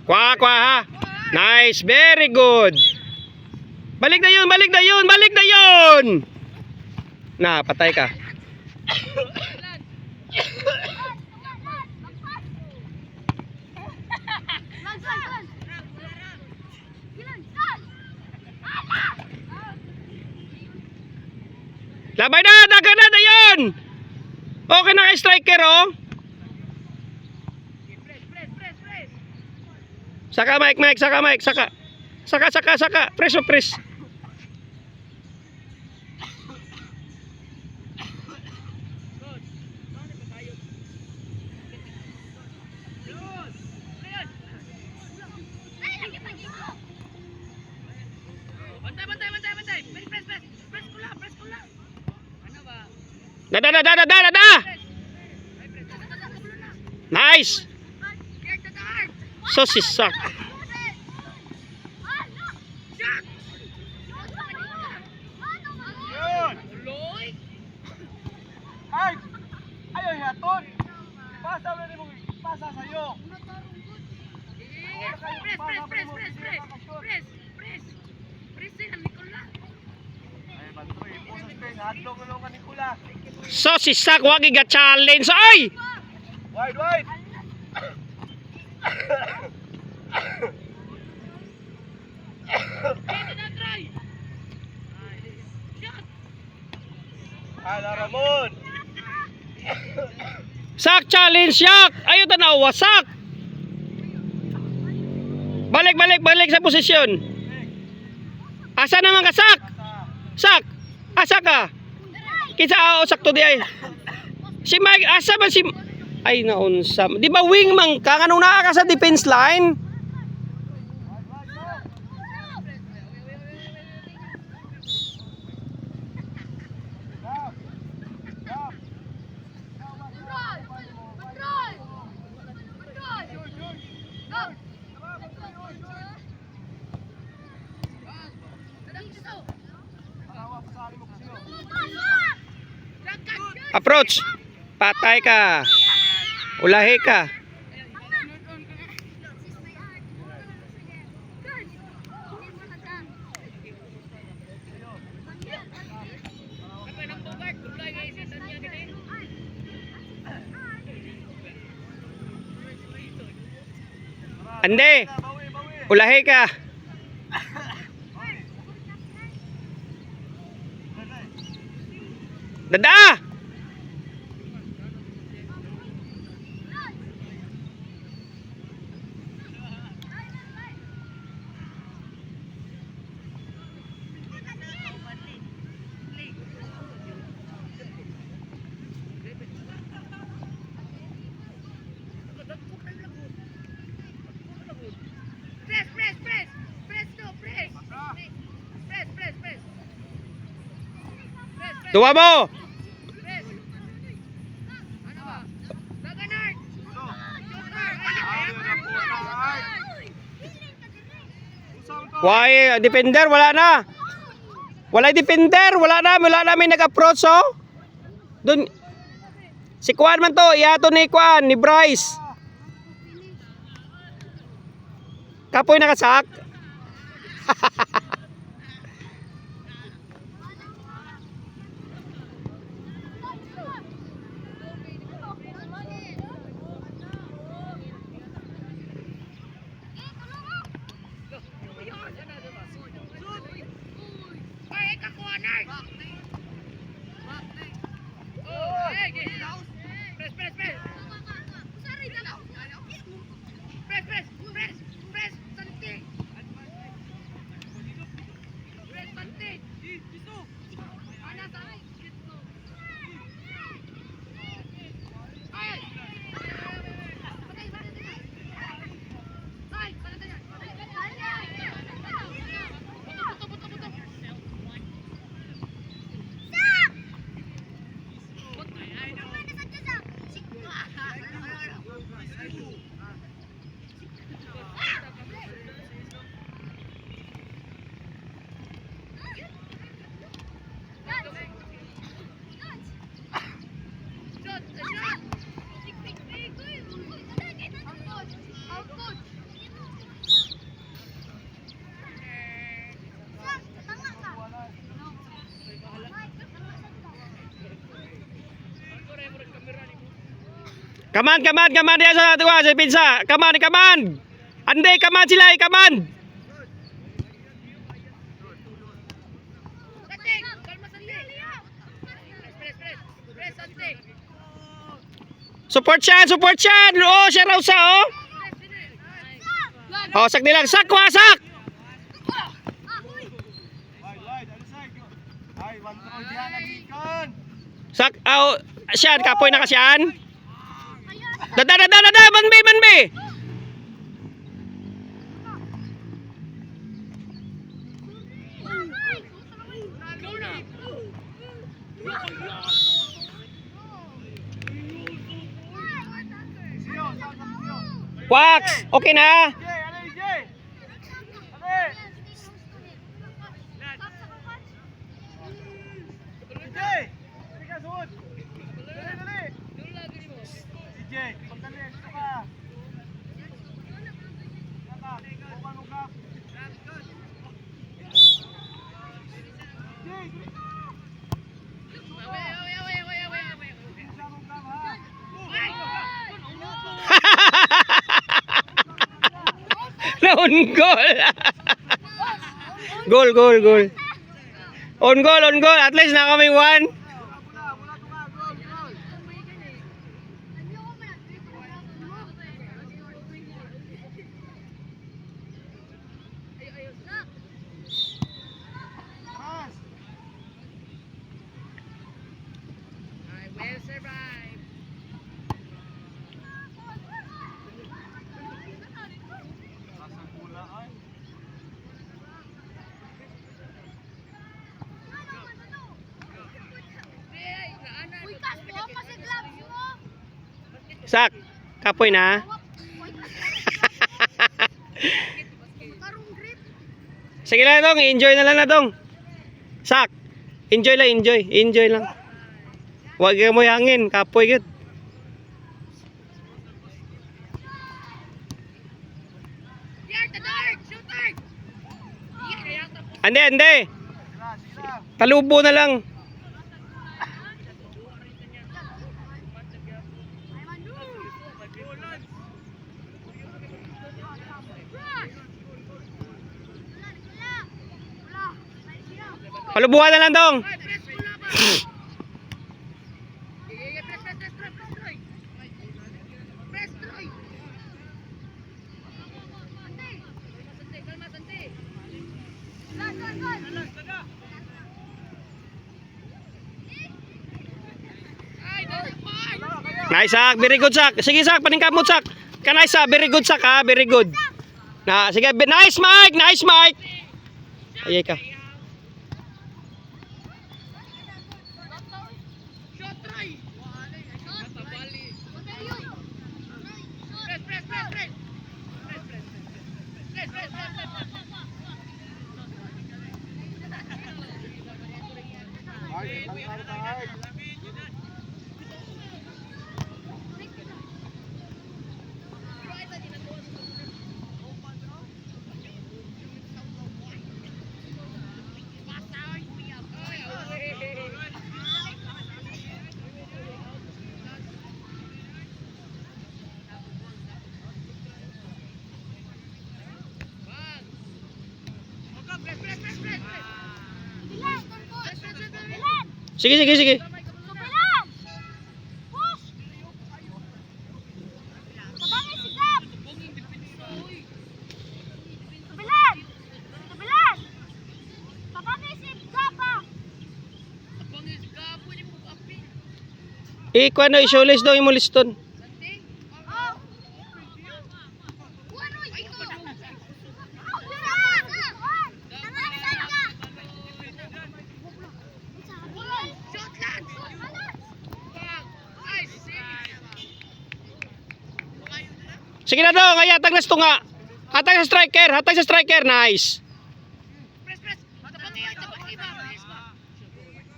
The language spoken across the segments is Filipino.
Kwa ha. Nice, very good. Balik na yun, balik na yun, balik na yun. Na, patay ka. Labay na, dagan na yun. Okay na kay striker, oh. Saka Mike, saka Mike, saka. Saka. Press. Bantay. Nice. So sisak. Ay! Ayaw hihaton! Pasa na rin mo! Pasa sa'yo! Press ang Nicola. Ay, bantoy! Pusas pa yung hadlong ka Nicola! So sisak, wag iga challenge. Ay! Wide! Ay, Laramon! Sak challenge yak. Ayo tanawa sak. Balik sa posisyon. Asa naman ka sak? Sak. Asa ka? Kinsa sakto di ay. Si Mike asa ba si ay naunsa. Di ba wing man ka kanang naa ka sa defense line? Approach. Patay ka. Ulahi ka. Ande. Ulahi ka. Dada. Tuwa mo. Why defender wala na. Wala defender, wala na may nag-approach oh. Dun si Kuan man to, iato ni Kuan ni Bryce. Kapoy nakasak. Kaman diyan sa tuwa sa pinsa. Kaman. Ande, kaman sila, kaman. Sante, kalma Sante. Press Sante. Support siya. Oh, siya raw sa oh. Oh, sak nilang. Sak, wasak. Wide, ano side? Ay, one throw diyan lagi kan. Sak, oh, siya, kapoy na kasyan. Dada, manbe. Go na. Siyo, saan ka siyo? Wax, okay na. Jay, ano yung Jay? Ale! Jay! Dali ka, suot! Dali! Si Jay, pagdali, dito ka! Kaka, bukan mo kap! Jay! Bisa mo kap, ha? On goal. Goal. On goal. At least na kami one. Mula tunga, gol! Pass! Well survived. Pasang bola, ay! Sak, kapoy na. Sige lang dong, enjoy na lang na dong. Sak, enjoy lang. Huwag mo hangin, kapoy gud. Ande. Sila! Talubo na lang. Palubuhan na lang dong. Nice Sak, very good Sak. Sige Sak, paningkap mo Sak. Kanay Sak, very good Sak ha, very good. Na, sige, nice Mike. Ayay ka. Shot try. Ay, ay! Sige. Ikuha na, isolis daw yung liston. Sige na daw, kaya hatag na tunga. Hatag sa striker, nice.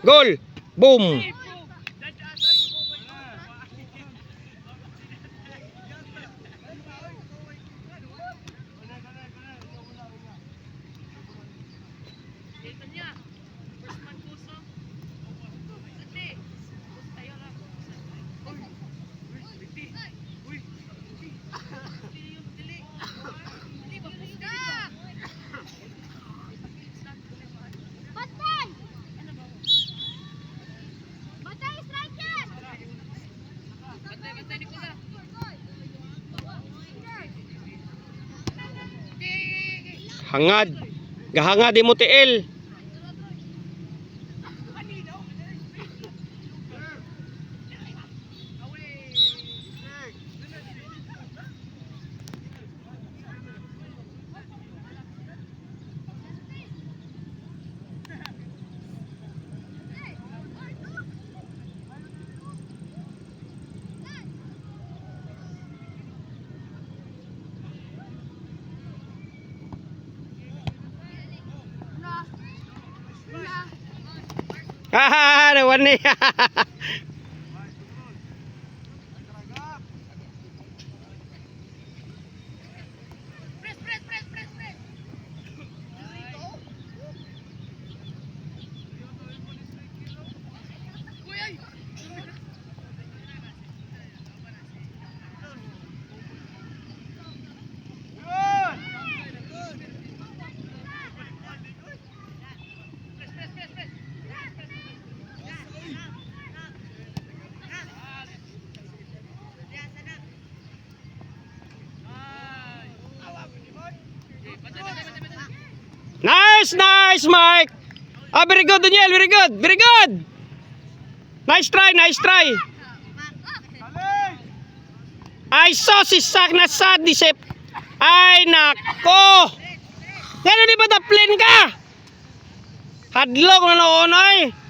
Goal. Boom. Hangad. Gahangad mo tiil. Hahaha, nawan ni. Press, press, press, press, press. Uy, ay. Yun! Nice, nice, Mike. Ah, very good, Daniel. Very good, very good. Nice try, nice try. Aling! Ay, so si Sak na sa disip. Ay, nako. Gano'n di ba na-plane ka? Hadlok na noon ay.